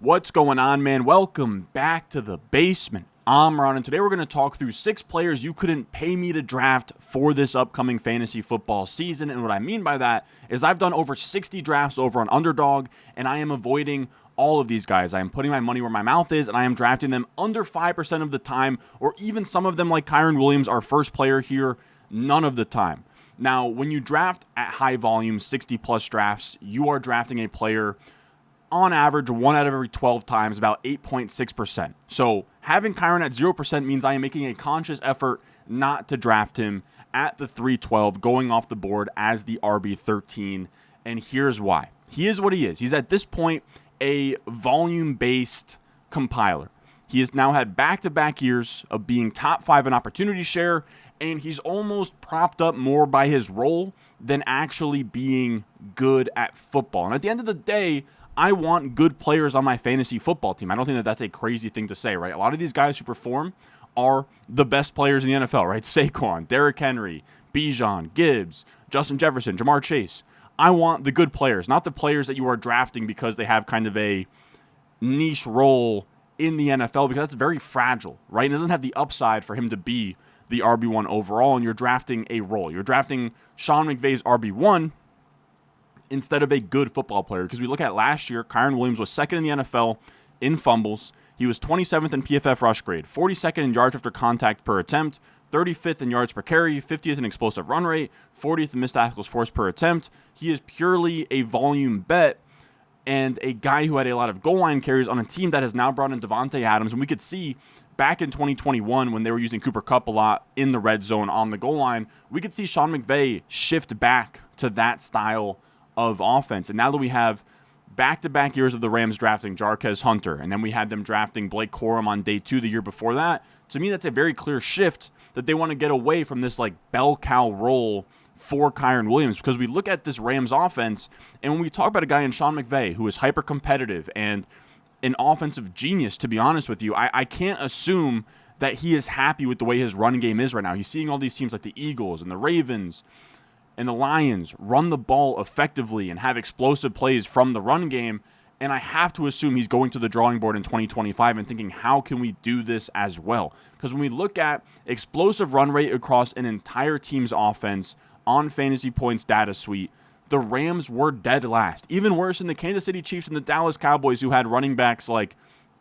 What's going on, man? Welcome back to the basement. I'm Ron, and today we're going to talk through 6 players you couldn't pay me to draft for this upcoming fantasy football season. And what I mean by that is I've done over 60 drafts over on Underdog, and I am avoiding all of these guys. I am putting my money where my mouth is, and I am drafting them under 5% of the time, or even some of them like Kyren Williams, our first player here, none of the time. Now, when you draft at high volume, 60-plus drafts, you are drafting a player on average, 1 out of every 12 times, about 8.6%. So having Kyren at 0% means I am making a conscious effort not to draft him at the 312, going off the board as the RB13. And here's why. He is what he is. He's at this point a volume-based compiler. He has now had back-to-back years of being top 5 in opportunity share, and he's almost propped up more by his role than actually being good at football. And at the end of the day, I want good players on my fantasy football team. I don't think that that's a crazy thing to say, right? A lot of these guys who perform are the best players in the NFL, right? Saquon, Derrick Henry, Bijan, Gibbs, Justin Jefferson, Jamar Chase. I want the good players, not the players that you are drafting because they have kind of a niche role in the NFL, because that's very fragile, right? It doesn't have the upside for him to be the RB1 overall, and you're drafting a role. You're drafting Sean McVay's RB1 instead of a good football player. Because we look at last year, Kyren Williams was second in the NFL in fumbles. He was 27th in PFF rush grade, 42nd in yards after contact per attempt, 35th in yards per carry, 50th in explosive run rate, 40th in missed tackles forced per attempt. He is purely a volume bet and a guy who had a lot of goal line carries on a team that has now brought in Devontae Adams. And we could see back in 2021 when they were using Cooper Kupp a lot in the red zone on the goal line, we could see Sean McVay shift back to that style of offense. And now that we have back-to-back years of the Rams drafting Jarquez Hunter, and then we had them drafting Blake Corum on day 2 the year before that, to me that's a very clear shift that they want to get away from this like bell cow role for Kyren Williams. Because we look at this Rams offense, and when we talk about a guy in Sean McVay who is hyper-competitive and an offensive genius, to be honest with you, I can't assume that he is happy with the way his run game is right now. He's seeing all these teams like the Eagles and the Ravens and the Lions run the ball effectively and have explosive plays from the run game, and I have to assume he's going to the drawing board in 2025 and thinking, how can we do this as well? Because when we look at explosive run rate across an entire team's offense on Fantasy Points data suite, the Rams were dead last. Even worse than the Kansas City Chiefs and the Dallas Cowboys, who had running backs like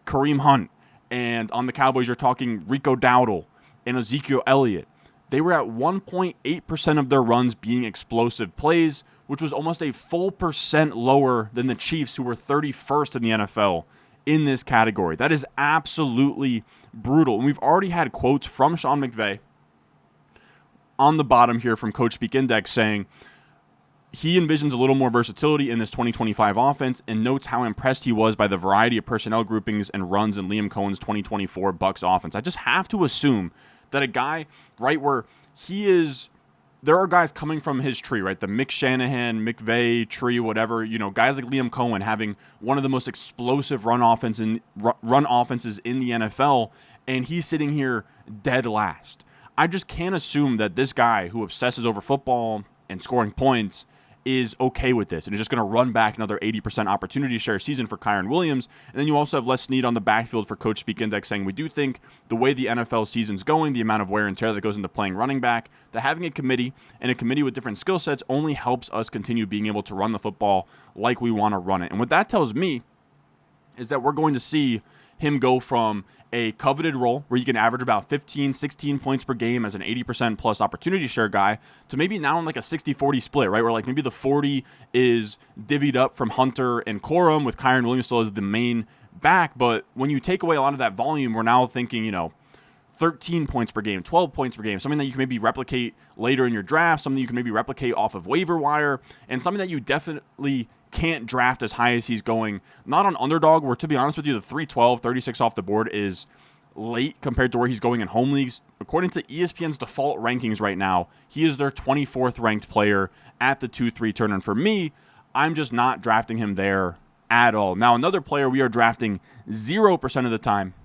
Kareem Hunt, and on the Cowboys you're talking Rico Dowdle and Ezekiel Elliott. They were at 1.8% of their runs being explosive plays, which was almost a full percent lower than the Chiefs, who were 31st in the NFL in this category. That is absolutely brutal. And we've already had quotes from Sean McVay on the bottom here from Coach Speak Index saying he envisions a little more versatility in this 2025 offense and notes how impressed he was by the variety of personnel groupings and runs in Liam Cohen's 2024 Bucks offense. I just have to assume that a guy, right, where he is, there are guys coming from his tree, right? The Mick Shanahan, McVay tree, whatever, guys like Liam Cohen having one of the most explosive run offenses in the NFL, and he's sitting here dead last. I just can't assume that this guy who obsesses over football and scoring points is okay with this and is just going to run back another 80% opportunity share season for Kyren Williams. And then you also have Les Snead on the backfield for Coach Speak Index saying, we do think the way the NFL season's going, the amount of wear and tear that goes into playing running back, that having a committee with different skill sets only helps us continue being able to run the football like we want to run it. And what that tells me is that we're going to see him go from a coveted role where you can average about 15, 16 points per game as an 80% plus opportunity share guy to maybe now in like a 60-40 split, right? Where like maybe the 40 is divvied up from Hunter and Corum with Kyren Williams still as the main back. But when you take away a lot of that volume, we're now thinking, 13 points per game, 12 points per game, something that you can maybe replicate later in your draft, something you can maybe replicate off of waiver wire, and something that you definitely can't draft as high as he's going. Not on Underdog, where to be honest with you, the 312, 36 off the board is late compared to where he's going in home leagues. According to ESPN's default rankings right now, he is their 24th ranked player at the 2-3 turn. And for me, I'm just not drafting him there at all. Now, another player we are drafting 0% of the time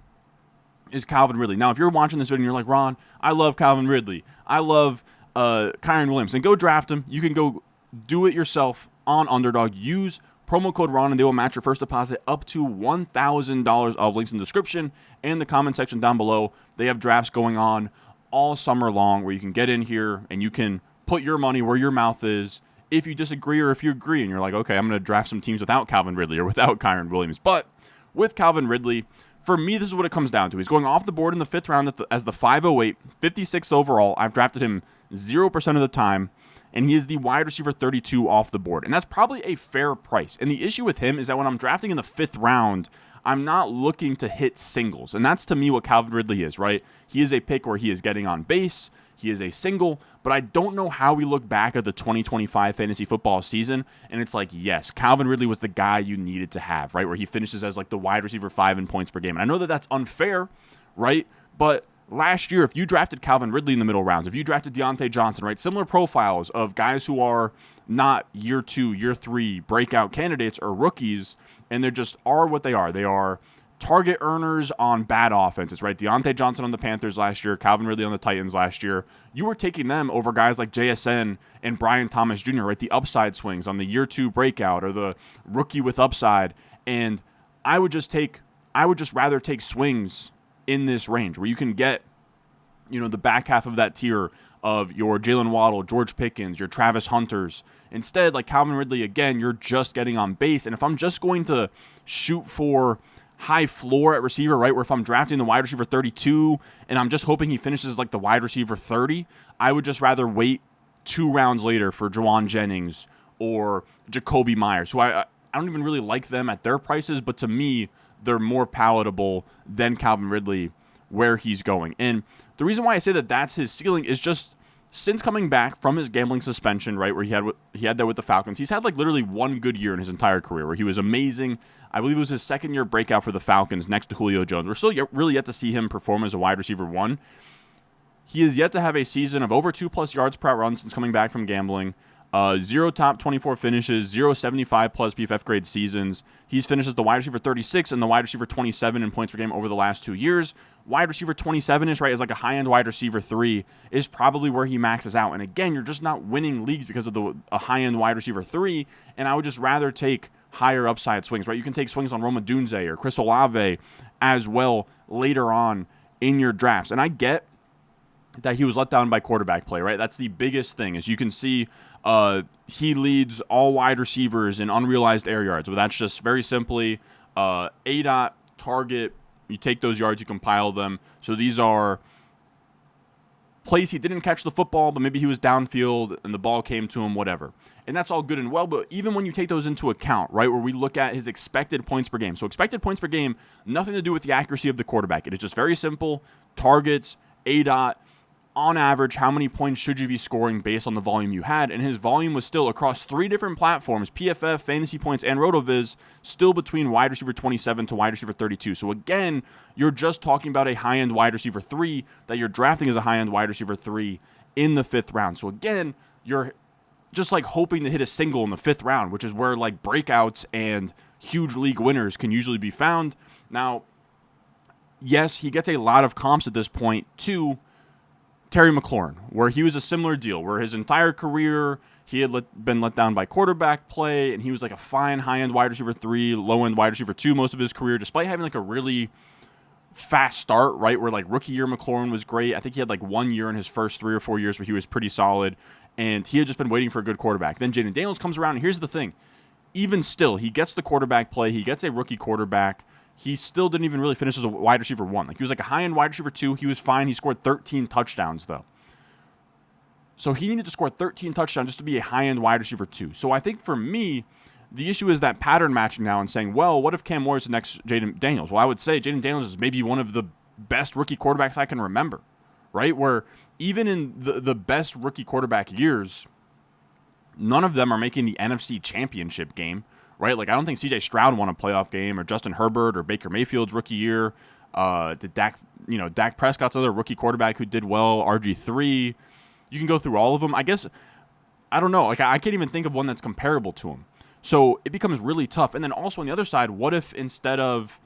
is Calvin Ridley. Now, if you're watching this video and you're like, Ron, I love Calvin Ridley, I love Kyren Williams, and go draft him. You can go do it yourself on Underdog. Use promo code Ron, and they will match your first deposit up to $1,000 of links in the description and the comment section down below. They have drafts going on all summer long where you can get in here and you can put your money where your mouth is if you disagree or if you agree and you're like, okay, I'm going to draft some teams without Calvin Ridley or without Kyren Williams. But with Calvin Ridley, for me, this is what it comes down to. He's going off the board in the 5th round as the 508, 56th overall. I've drafted him 0% of the time, and he is the wide receiver 32 off the board. And that's probably a fair price. And the issue with him is that when I'm drafting in the 5th round, I'm not looking to hit singles. And that's to me what Calvin Ridley is, right? He is a pick where he is getting on base. He is a single, but I don't know how we look back at the 2025 fantasy football season, and it's like, yes, Calvin Ridley was the guy you needed to have, right, where he finishes as like the wide receiver 5 in points per game. And I know that that's unfair, right, but last year, if you drafted Calvin Ridley in the middle rounds, if you drafted Deontay Johnson, right, similar profiles of guys who are not year 2, year 3 breakout candidates or rookies, and they just are what they are. They are target earners on bad offenses, right? Deontay Johnson on the Panthers last year, Calvin Ridley on the Titans last year. You were taking them over guys like JSN and Brian Thomas Jr., right? The upside swings on the year 2 breakout or the rookie with upside. And I would just rather take swings in this range where you can get, the back half of that tier of your Jalen Waddle, George Pickens, your Travis Hunters. Instead, like Calvin Ridley, again, you're just getting on base. And if I'm just going to shoot for high floor at receiver, right, where if I'm drafting the wide receiver 32 and I'm just hoping he finishes like the wide receiver 30, I would just rather wait 2 rounds later for Juwan Jennings or Jacoby Myers, who I don't even really like them at their prices, but to me, they're more palatable than Calvin Ridley where he's going. And the reason why I say that that's his ceiling is just since coming back from his gambling suspension, right, where he had that with the Falcons, he's had like literally one good year in his entire career where he was amazing. I believe it was his 2nd year breakout for the Falcons next to Julio Jones. We're still really yet to see him perform as a wide receiver 1. He is yet to have a season of over 2+ yards per run since coming back from gambling. 0 top 24 finishes, 0 75+ PFF grade seasons. He's finished as the wide receiver 36 and the wide receiver 27 in points per game over the last 2 years. Wide receiver 27-ish, right, is like a high-end wide receiver 3 is probably where he maxes out. And again, you're just not winning leagues because of a high-end wide receiver 3, and I would just rather take higher upside swings, right? You can take swings on Roma Dunze or Chris Olave as well later on in your drafts. And I get that he was let down by quarterback play, right? That's the biggest thing. As you can see, he leads all wide receivers in unrealized air yards. But that's just very simply ADOT, target, you take those yards, you compile them. So these are plays he didn't catch the football, but maybe he was downfield and the ball came to him, whatever. And that's all good and well, but even when you take those into account, right, where we look at his expected points per game. So expected points per game, nothing to do with the accuracy of the quarterback. It is just very simple. Targets, ADOT, on average, how many points should you be scoring based on the volume you had? And his volume was still across 3 different platforms, PFF, Fantasy Points, and RotoViz, still between wide receiver 27 to wide receiver 32. So again, you're just talking about a high-end wide receiver 3 that you're drafting as a high-end wide receiver 3 in the 5th round. So again, you're just like hoping to hit a single in the 5th round, which is where like breakouts and huge league winners can usually be found. Now, yes, he gets a lot of comps at this point to Terry McLaurin, where he was a similar deal, where his entire career he had been let down by quarterback play, and he was like a fine high-end wide receiver 3, low-end wide receiver 2 most of his career, despite having like a really fast start, right, where like rookie year McLaurin was great. I think he had like 1 year in his first 3 or 4 years where he was pretty solid, and he had just been waiting for a good quarterback. Then Jaden Daniels comes around, and here's the thing. Even still, he gets the quarterback play, he gets a rookie quarterback, he still didn't even really finish as a wide receiver 1. Like, he was like a high-end wide receiver 2. He was fine. He scored 13 touchdowns, though. So he needed to score 13 touchdowns just to be a high-end wide receiver 2. So I think for me, the issue is that pattern matching now and saying, well, what if Cam Ward is the next Jaden Daniels? Well, I would say Jaden Daniels is maybe one of the best rookie quarterbacks I can remember, right? Where even in the best rookie quarterback years, none of them are making the NFC Championship game. Right, like I don't think C.J. Stroud won a playoff game, or Justin Herbert, or Baker Mayfield's rookie year. Did Dak Prescott's other rookie quarterback who did well, RG3. You can go through all of them. I guess I don't know. Like I can't even think of one that's comparable to him. So it becomes really tough. And then also on the other side, what if instead of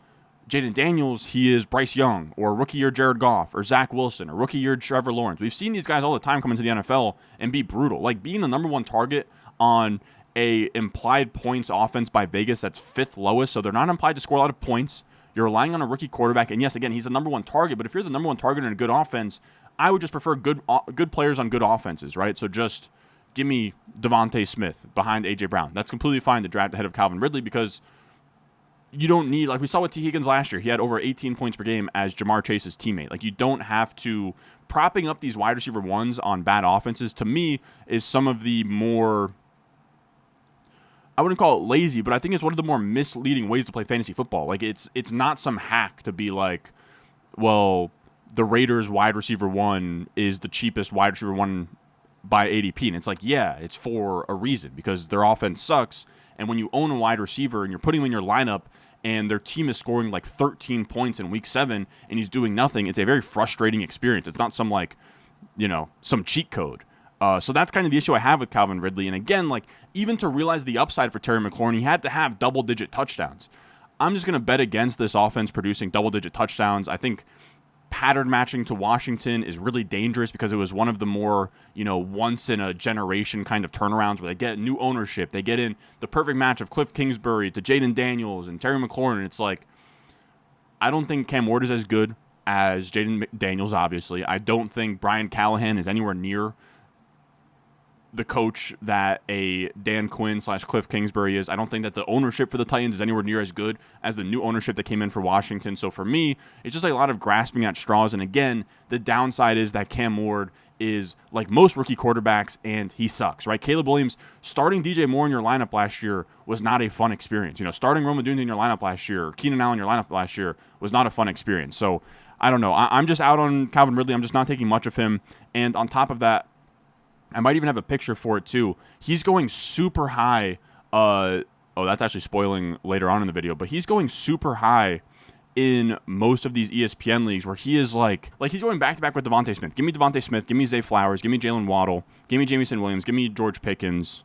Jaden Daniels, he is Bryce Young, or rookie year Jared Goff, or Zach Wilson, or rookie year Trevor Lawrence? We've seen these guys all the time come into the NFL and be brutal. Like being the number 1 target on a implied points offense by Vegas that's 5th lowest, so they're not implied to score a lot of points. You're relying on a rookie quarterback, and yes, again, he's the number one target, but if you're the number one target in a good offense, I would just prefer good players on good offenses, right? So just give me Devontae Smith behind A.J. Brown. That's completely fine to draft ahead of Calvin Ridley because you don't need, like we saw with T. Higgins last year, he had over 18 points per game as Jamar Chase's teammate. Like, you don't have to, propping up these wide receiver ones on bad offenses, to me, is some of the more, I wouldn't call it lazy, but I think it's one of the more misleading ways to play fantasy football. Like, it's not some hack to be like, well, the Raiders wide receiver one is the cheapest wide receiver one by ADP. And it's like, yeah, it's for a reason because their offense sucks. And when you own a wide receiver and you're putting him in your lineup and their team is scoring like 13 points in week 7 and he's doing nothing, it's a very frustrating experience. It's not some like, some cheat code. So that's kind of the issue I have with Calvin Ridley. And again, like, even to realize the upside for Terry McLaurin, he had to have double-digit touchdowns. I'm just going to bet against this offense producing double-digit touchdowns. I think pattern matching to Washington is really dangerous because it was one of the more, once-in-a-generation kind of turnarounds where they get new ownership. They get in the perfect match of Cliff Kingsbury to Jaden Daniels and Terry McLaurin. It's like, I don't think Cam Ward is as good as Jaden Daniels, obviously. I don't think Brian Callahan is anywhere near the coach that a Dan Quinn / Cliff Kingsbury is. I don't think that the ownership for the Titans is anywhere near as good as the new ownership that came in for Washington. So for me, it's just a lot of grasping at straws. And again, the downside is that Cam Ward is like most rookie quarterbacks, and he sucks, right? Caleb Williams, starting DJ Moore in your lineup last year was not a fun experience. Starting Rome Odunze in your lineup last year, or Keenan Allen in your lineup last year was not a fun experience. So I don't know. I'm just out on Calvin Ridley. I'm just not taking much of him. And on top of that, I might even have a picture for it too. He's going super high. That's actually spoiling later on in the video, but he's going super high in most of these ESPN leagues where he is like he's going back to back with Devontae Smith. Give me Devontae Smith. Give me Zay Flowers. Give me Jalen Waddle. Give me Jamison Williams. Give me George Pickens.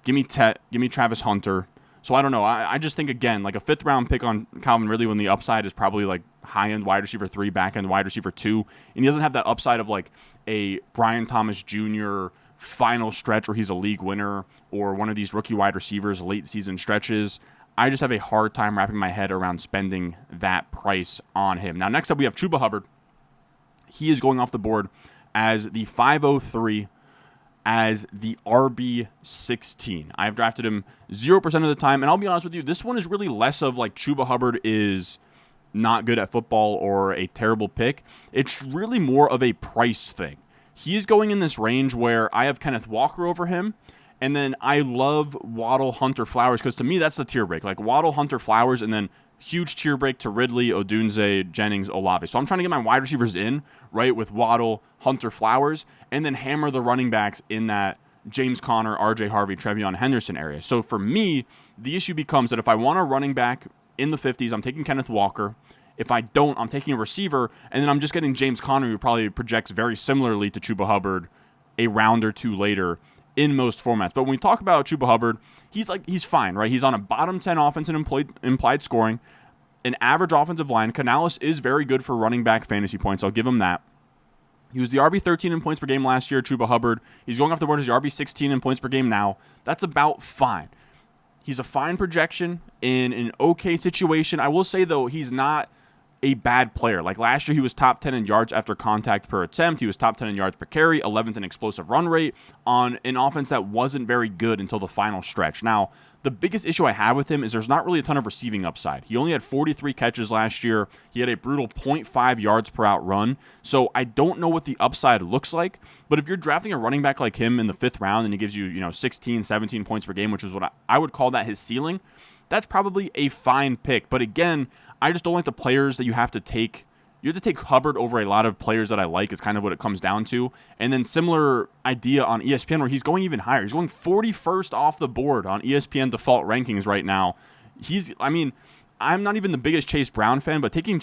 Give me Tet. Give me Travis Hunter. So I don't know. I just think, again, like a 5th round pick on Calvin Ridley when the upside is probably like high-end wide receiver 3, back-end wide receiver 2. And he doesn't have that upside of like a Brian Thomas Jr. final stretch where he's a league winner or one of these rookie wide receivers late season stretches. I just have a hard time wrapping my head around spending that price on him. Now, next up we have Chuba Hubbard. He is going off the board as the 503 as the RB16. I've drafted him 0% of the time, and I'll be honest with you, this one is really less of like Chuba Hubbard is not good at football or a terrible pick. It's really more of a price thing. He's going in this range where I have Kenneth Walker over him, and then I love Waddle, Hunter, Flowers, because to me that's the tier break. Like Waddle, Hunter, Flowers, and then huge tier break to Ridley, Odunze, Jennings, Olave. So I'm trying to get my wide receivers in, right, with Waddle, Hunter, Flowers, and then hammer the running backs in that James Conner, RJ Harvey, Trevion Henderson area. So for me, the issue becomes that if I want a running back in the 50s, I'm taking Kenneth Walker. If I don't, I'm taking a receiver, and then I'm just getting James Conner, who probably projects very similarly to Chuba Hubbard a round or two later in most formats. But when we talk about Chuba Hubbard, he's fine, right? He's on a bottom 10 offense in implied scoring, an average offensive line. Canales is very good for running back fantasy points. I'll give him that. He was the RB13 in points per game last year, Chuba Hubbard. He's going off the board as the RB16 in points per game now. That's about fine. He's a fine projection in an okay situation. I will say, though, he's not a bad player. Like last year, he was top 10 in yards after contact per attempt. He was top 10 in yards per carry, 11th in explosive run rate on an offense that wasn't very good until the final stretch. Now, the biggest issue I have with him is there's not really a ton of receiving upside. He only had 43 catches last year. He had a brutal 0.5 yards per out run. So I don't know what the upside looks like. But if you're drafting a running back like him in the 5th round and he gives you, 16, 17 points per game, which is what I would call that his ceiling, that's probably a fine pick. But again, I just don't like the players that you have to take. You have to take Hubbard over a lot of players that I like is kind of what it comes down to. And then similar idea on ESPN where he's going even higher. He's going 41st off the board on ESPN default rankings right now. I'm not even the biggest Chase Brown fan, but taking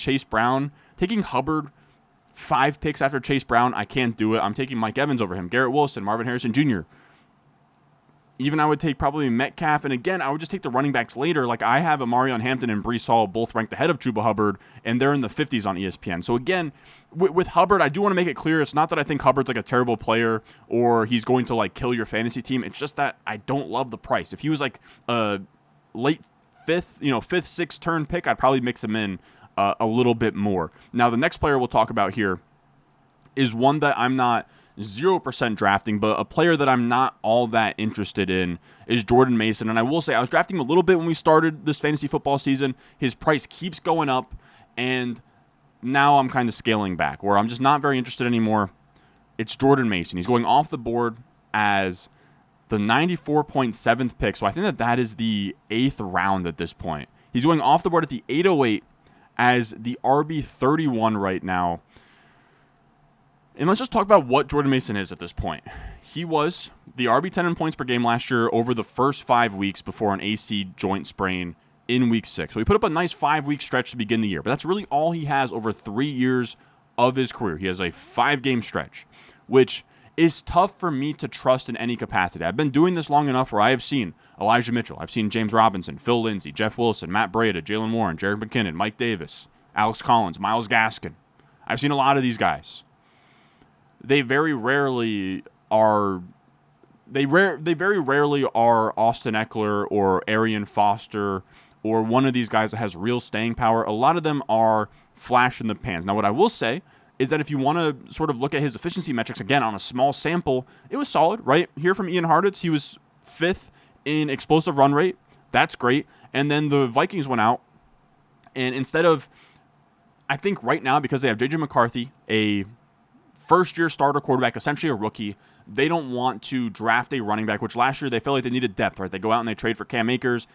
Hubbard 5 picks after Chase Brown, I can't do it. I'm taking Mike Evans over him, Garrett Wilson, Marvin Harrison Jr. Even I would take probably Metcalf, and again, I would just take the running backs later. Like I have Amarion Hampton and Breece Hall both ranked ahead of Chuba Hubbard, and they're in the 50s on ESPN. So again, with Hubbard, I do want to make it clear, it's not that I think Hubbard's like a terrible player or he's going to like kill your fantasy team. It's just that I don't love the price. If he was like a late fifth, sixth turn pick, I'd probably mix him in a little bit more. Now, the next player we'll talk about here is one that I'm not 0% drafting, but a player that I'm not all that interested in is Jordan Mason. And I will say I was drafting him a little bit when we started this fantasy football season. His price keeps going up, and now I'm kind of scaling back where I'm just not very interested anymore. It's Jordan Mason. He's going off the board as the 94.7th pick, so I think that is the 8th round at this point. He's going off the board at the 808 as the RB31 right now. And let's just talk about what Jordan Mason is at this point. He was the RB10 in points per game last year over the first 5 weeks before an AC joint sprain in week 6. So he put up a nice 5-week stretch to begin the year, but that's really all he has over 3 years of his career. He has a 5-game stretch, which is tough for me to trust in any capacity. I've been doing this long enough where I have seen Elijah Mitchell, I've seen James Robinson, Phil Lindsay, Jeff Wilson, Matt Breida, Jalen Warren, Jerick McKinnon, Mike Davis, Alex Collins, Myles Gaskin. I've seen a lot of these guys. They very rarely are Austin Eckler or Arian Foster or one of these guys that has real staying power. A lot of them are flash in the pans. Now, what I will say is that if you want to sort of look at his efficiency metrics, again, on a small sample, it was solid, right? Here from Ian Hartitz, he was 5th in explosive run rate. That's great. And then the Vikings went out, and instead of, I think right now, because they have J.J. McCarthy, a first-year starter quarterback, essentially a rookie, they don't want to draft a running back, which last year they felt like they needed depth, right? They go out and they trade for Cam Akers.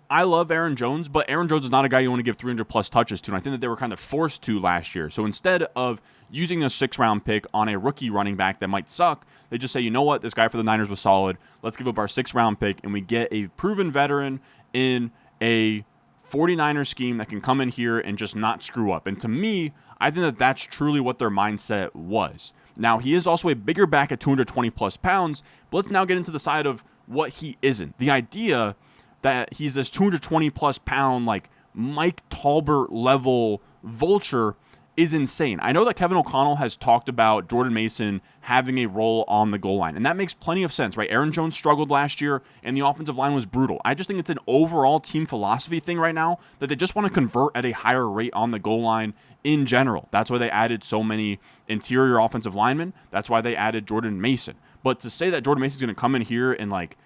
I love Aaron Jones, but Aaron Jones is not a guy you want to give 300-plus touches to, and I think that they were kind of forced to last year. So instead of using a 6th-round pick on a rookie running back that might suck, they just say, you know what, this guy for the Niners was solid. Let's give up our 6th-round pick, and we get a proven veteran in a 49er scheme that can come in here and just not screw up. And to me, I think that that's truly what their mindset was. Now, he is also a bigger back at 220-plus pounds, but let's now get into the side of what he isn't. The idea that he's this 220-plus pound, like Mike Tolbert level vulture is insane. I know that Kevin O'Connell has talked about Jordan Mason having a role on the goal line, and that makes plenty of sense, right? Aaron Jones struggled last year, and the offensive line was brutal. I just think it's an overall team philosophy thing right now that they just want to convert at a higher rate on the goal line in general. That's why they added so many interior offensive linemen. That's why they added Jordan Mason. But to say that Jordan Mason's going to come in here and like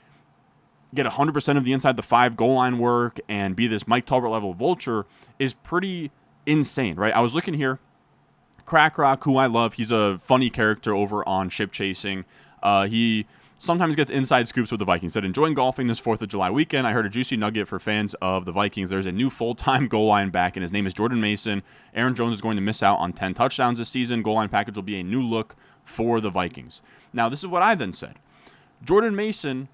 get 100% of the inside the 5 goal line work and be this Mike Tolbert level vulture is pretty insane, right? I was looking here. Crack Rock, who I love, he's a funny character over on Ship Chasing. He sometimes gets inside scoops with the Vikings. Said, enjoying golfing this 4th of July weekend. I heard a juicy nugget for fans of the Vikings. There's a new full-time goal line back, and his name is Jordan Mason. Aaron Jones is going to miss out on 10 touchdowns this season. Goal line package will be a new look for the Vikings. Now, this is what I then said. Jordan Mason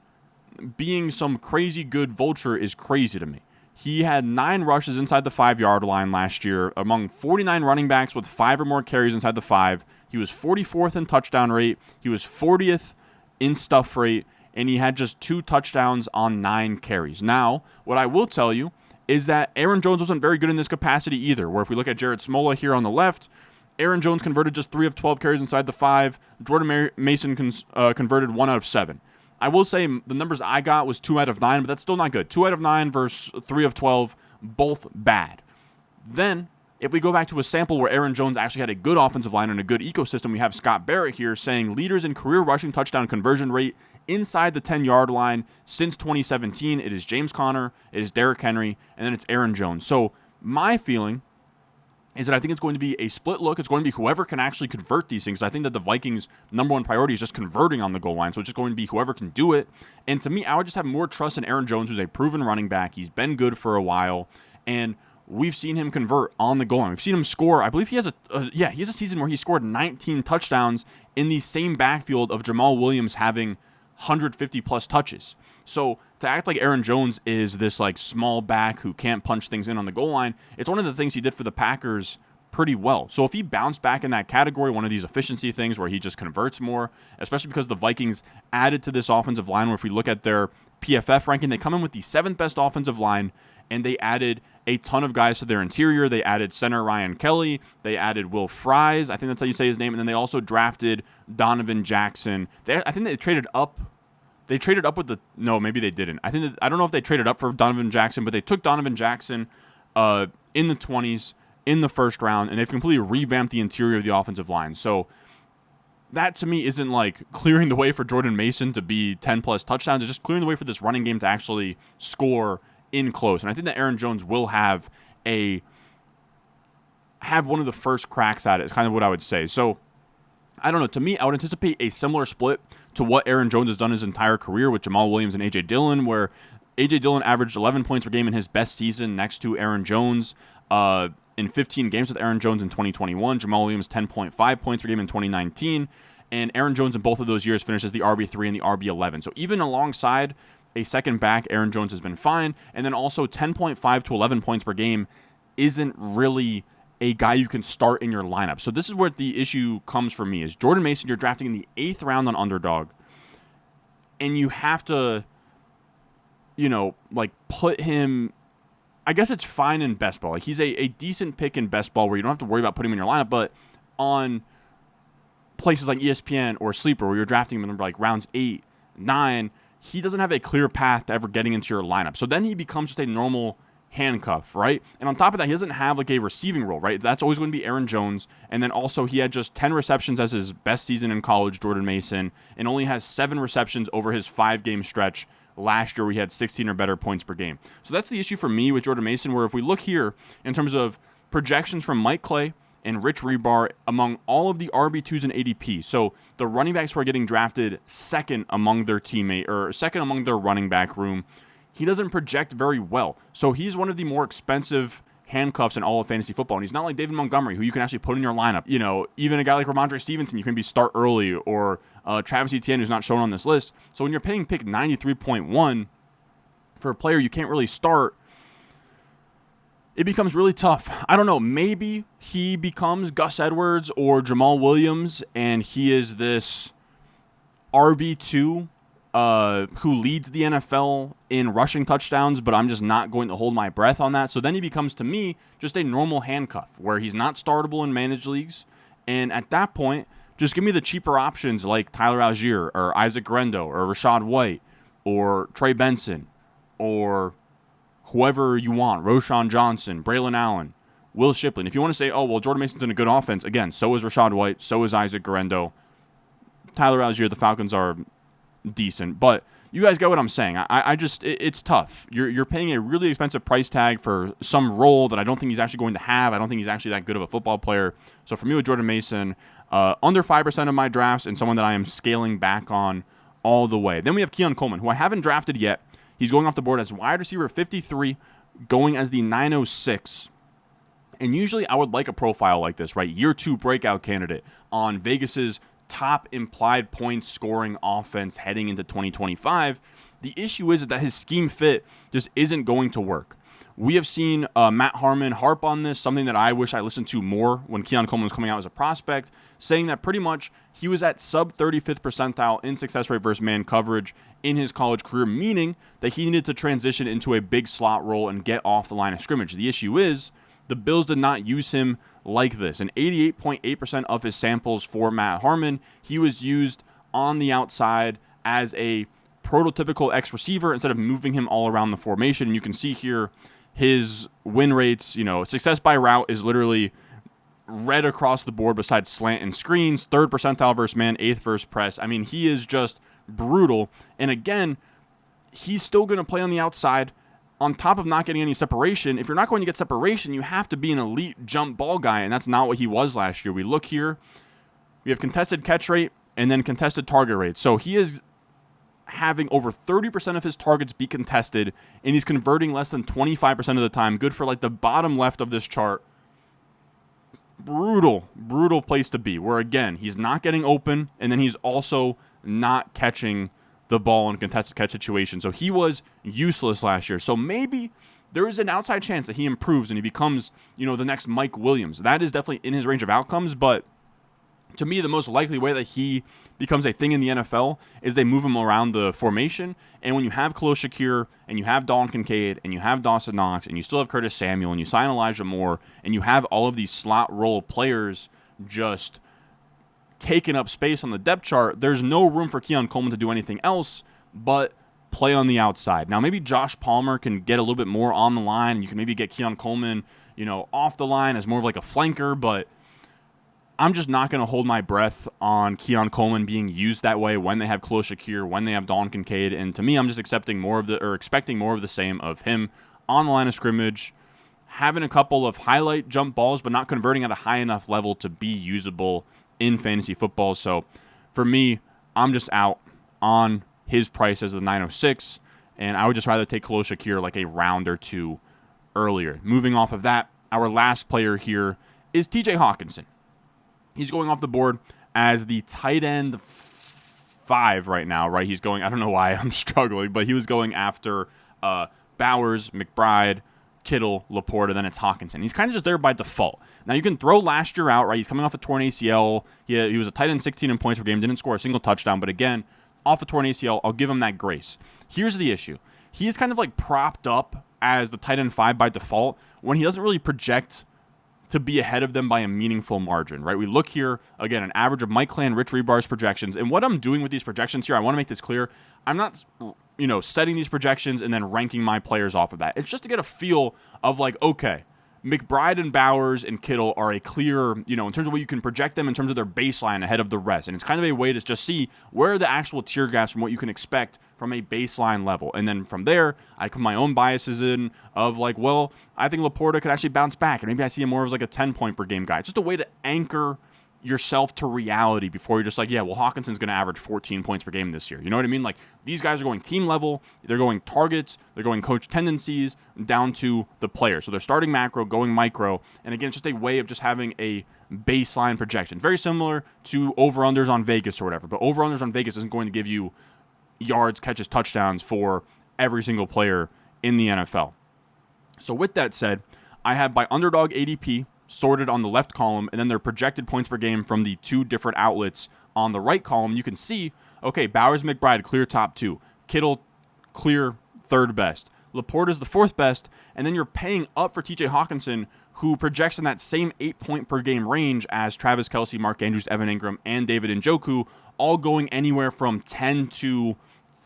being some crazy good vulture is crazy to me. He had 9 rushes inside the 5-yard line last year among 49 running backs with 5 or more carries inside the 5. He was 44th in touchdown rate. He was 40th in stuff rate, and he had just 2 touchdowns on 9 carries. Now, what I will tell you is that Aaron Jones wasn't very good in this capacity either, where if we look at Jared Smola here on the left, Aaron Jones converted just 3 of 12 carries inside the 5. Jordan Mason converted 1 out of 7. I will say the numbers I got was 2 out of 9, but that's still not good. 2 out of 9 versus 3 of 12, both bad. Then, if we go back to a sample where Aaron Jones actually had a good offensive line and a good ecosystem, we have Scott Barrett here saying leaders in career rushing touchdown conversion rate inside the 10-yard line since 2017. It is James Conner, it is Derrick Henry, and then it's Aaron Jones. So my feeling is that I think it's going to be a split look. It's going to be whoever can actually convert these things. I think that the Vikings' number one priority is just converting on the goal line. So it's just going to be whoever can do it. And to me, I would just have more trust in Aaron Jones, who's a proven running back. He's been good for a while. And we've seen him convert on the goal line. We've seen him score. I believe he has he has a season where he scored 19 touchdowns in the same backfield of Jamal Williams having 150-plus touches. So to act like Aaron Jones is this like small back who can't punch things in on the goal line, it's one of the things he did for the Packers pretty well. So if he bounced back in that category, one of these efficiency things where he just converts more, especially because the Vikings added to this offensive line, where if we look at their PFF ranking, they come in with the 7th best offensive line, and they added a ton of guys to their interior. They added center Ryan Kelly. They added Will Fries. I think that's how you say his name. And then they also drafted Donovan Jackson. I think they traded up. They traded up with the – no, maybe they didn't. I don't know if they traded up for Donovan Jackson, but they took Donovan Jackson in the 20s in the first round, and they've completely revamped the interior of the offensive line. So that, to me, isn't like clearing the way for Jordan Mason to be 10-plus touchdowns. It's just clearing the way for this running game to actually score in close. And I think that Aaron Jones will have one of the first cracks at it, is kind of what I would say. So I don't know. To me, I would anticipate a similar split to what Aaron Jones has done his entire career with Jamal Williams and A.J. Dillon, where A.J. Dillon averaged 11 points per game in his best season next to Aaron Jones in 15 games with Aaron Jones in 2021. Jamal Williams, 10.5 points per game in 2019. And Aaron Jones in both of those years finishes the RB3 and the RB11. So even alongside a second back, Aaron Jones has been fine. And then also 10.5 to 11 points per game isn't really a guy you can start in your lineup. So this is where the issue comes for me, is Jordan Mason, you're drafting in the 8th round on Underdog, and you have to, put him, I guess it's fine in best ball. Like, he's a decent pick in best ball where you don't have to worry about putting him in your lineup, but on places like ESPN or Sleeper where you're drafting him in like rounds 8, 9, he doesn't have a clear path to ever getting into your lineup. So then he becomes just a normal handcuff, right? And on top of that, he doesn't have like a receiving role, right? That's always going to be Aaron Jones. And then also he had just 10 receptions as his best season in college, Jordan Mason, and only has 7 receptions over his 5-game stretch last year. We had 16 or better points per game. So that's the issue for me with Jordan Mason, where if we look here in terms of projections from Mike Clay and Rich Rebar among all of the RB2s in ADP. So the running backs who are getting drafted second among their running back room, he doesn't project very well. So he's one of the more expensive handcuffs in all of fantasy football. And he's not like David Montgomery, who you can actually put in your lineup. Even a guy like Ramondre Stevenson, you can maybe start early, or Travis Etienne, who's not shown on this list. So when you're paying pick 93.1 for a player you can't really start, it becomes really tough. I don't know. Maybe he becomes Gus Edwards or Jamal Williams, and he is this RB2 who leads the NFL in rushing touchdowns, but I'm just not going to hold my breath on that. So then he becomes, to me, just a normal handcuff where he's not startable in managed leagues. And at that point, just give me the cheaper options like Tyler Algier or Isaac Grendo or Rashad White or Trey Benson or whoever you want, Roshan Johnson, Braylon Allen, Will Shipley. And if you want to say, oh, well, Jordan Mason's in a good offense, again, so is Rashad White, so is Isaac Grendo. Tyler Algier, the Falcons are decent, but you guys get what I'm saying. It's tough. You're paying a really expensive price tag for some role that I don't think he's actually going to have. I don't think he's actually that good of a football player. So for me with Jordan Mason, under 5% of my drafts, and someone that I am scaling back on all the way. Then we have Keon Coleman, who I haven't drafted yet. He's going off the board as wide receiver 53, going as the 906. And usually I would like a profile like this, right? Year 2 breakout candidate on Vegas's top implied points scoring offense heading into 2025. The issue is that his scheme fit just isn't going to work. We have seen Matt Harmon harp on this, something that I wish I listened to more when Keon Coleman was coming out as a prospect, saying that pretty much he was at sub 35th percentile in success rate versus man coverage in his college career, meaning that he needed to transition into a big slot role and get off the line of scrimmage. The issue is the Bills did not use him like this. And 88.8% of his samples for Matt Harmon, he was used on the outside as a prototypical X receiver instead of moving him all around the formation. And you can see here his win rates, success by route is literally red across the board besides slant and screens, 3rd percentile versus man, 8th versus press. I mean, he is just brutal. And again, he's still going to play on the outside. On top of not getting any separation, if you're not going to get separation, you have to be an elite jump ball guy, and that's not what he was last year. We look here, we have contested catch rate and then contested target rate. So he is having over 30% of his targets be contested, and he's converting less than 25% of the time. Good for like the bottom left of this chart. Brutal place to be, where again, he's not getting open, and then he's also not catching the ball in contested catch situation. So he was useless last year. So maybe there is an outside chance that he improves and he becomes, the next Mike Williams. That is definitely in his range of outcomes, but to me, the most likely way that he becomes a thing in the NFL is they move him around the formation. And when you have Khalil Shakir and you have Dalton Kincaid and you have Dawson Knox and you still have Curtis Samuel and you sign Elijah Moore and you have all of these slot role players just taking up space on the depth chart, there's no room for Keon Coleman to do anything else but play on the outside. Now, maybe Josh Palmer can get a little bit more on the line. You can maybe get Keon Coleman, off the line as more of like a flanker, but I'm just not going to hold my breath on Keon Coleman being used that way when they have Khalil Shakir, when they have Dalton Kincaid. And to me, I'm just expecting more of the same of him on the line of scrimmage, having a couple of highlight jump balls, but not converting at a high enough level to be usable in fantasy football. So for me, I'm just out on his price as the 906, and I would just rather take Khalil Shakir like a round or two earlier. Moving off of that, our last player here is TJ Hockenson. He's going off the board as the tight end 5 right now, right? He's going, I don't know why I'm struggling, but he was going after Bowers, McBride, Kittle, Laporta, then it's Hockenson. He's kind of just there by default. Now, you can throw last year out, right? He's coming off a torn ACL. He was a tight end 16 in points per game, didn't score a single touchdown, but again, off a torn ACL, I'll give him that grace. Here's the issue. He's kind of like propped up as the tight end 5 by default when he doesn't really project to be ahead of them by a meaningful margin, right? We look here, again, an average of Mike Clan, Rich Rebar's projections. And what I'm doing with these projections here, I want to make this clear. I'm not, setting these projections and then ranking my players off of that. It's just to get a feel of like, okay, McBride and Bowers and Kittle are a clear, in terms of what you can project them in terms of their baseline ahead of the rest. And it's kind of a way to just see where are the actual tier gaps from what you can expect from a baseline level. And then from there, I put my own biases in of like, well, I think Laporta could actually bounce back. And maybe I see him more as like a 10-point per game guy. It's just a way to anchor yourself to reality before you're just like, yeah, well, Hockenson's going to average 14 points per game this year. You know what I mean? Like, these guys are going team level, they're going targets, they're going coach tendencies down to the player. So they're starting macro, going micro, and again, it's just a way of just having a baseline projection. Very similar to over-unders on Vegas or whatever, but over-unders on Vegas isn't going to give you yards, catches, touchdowns for every single player in the NFL. So with that said, I have by underdog ADP sorted on the left column, and then their projected points per game from the 2 different outlets on the right column. You can see, okay, Bowers, McBride, clear top 2. Kittle, clear 3rd best. Laporta's the 4th best, and then you're paying up for TJ Hockenson, who projects in that same 8-point per game range as Travis Kelce, Mark Andrews, Evan Ingram, and David Njoku, all going anywhere from 10 to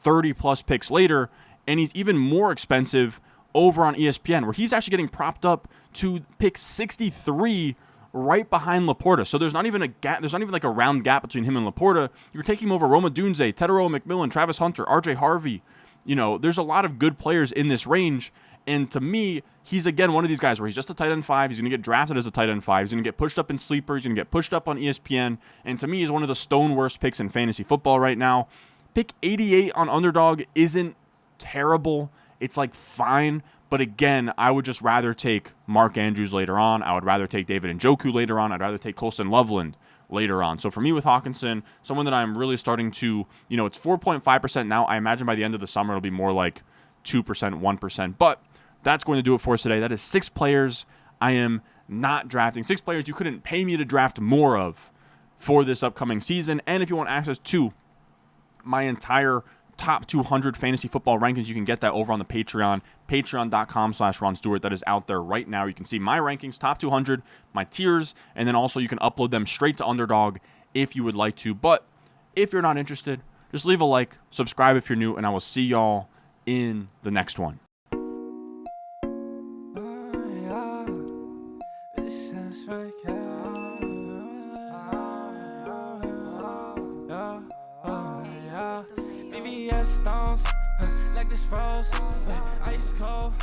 30-plus picks later, and he's even more expensive over on ESPN, where he's actually getting propped up to pick 63 right behind Laporta. So there's not even a gap. There's not even like a round gap between him and Laporta. You're taking him over Roma Dunze, Tedero McMillan, Travis Hunter, RJ Harvey. There's a lot of good players in this range. And to me, he's again one of these guys where he's just a tight end 5. He's going to get drafted as a tight end 5. He's going to get pushed up in sleeper. He's going to get pushed up on ESPN. And to me, he's one of the stone worst picks in fantasy football right now. Pick 88 on underdog isn't terrible. It's like fine. But again, I would just rather take Mark Andrews later on. I would rather take David Njoku later on. I'd rather take Colston Loveland later on. So for me with Hockenson, someone that I'm really starting to, it's 4.5% now. I imagine by the end of the summer, it'll be more like 2%, 1%. But that's going to do it for us today. That is 6 players I am not drafting. 6 players you couldn't pay me to draft more of for this upcoming season. And if you want access to my entire top 200 fantasy football rankings, you can get that over on the Patreon, patreon.com/Ron Stewart. That is out there right now. You can see my rankings, top 200, my tiers, and then also you can upload them straight to Underdog if you would like to. But if you're not interested, just leave a like, subscribe if you're new, and I will see y'all in the next one. Stones, like this froze, ice cold.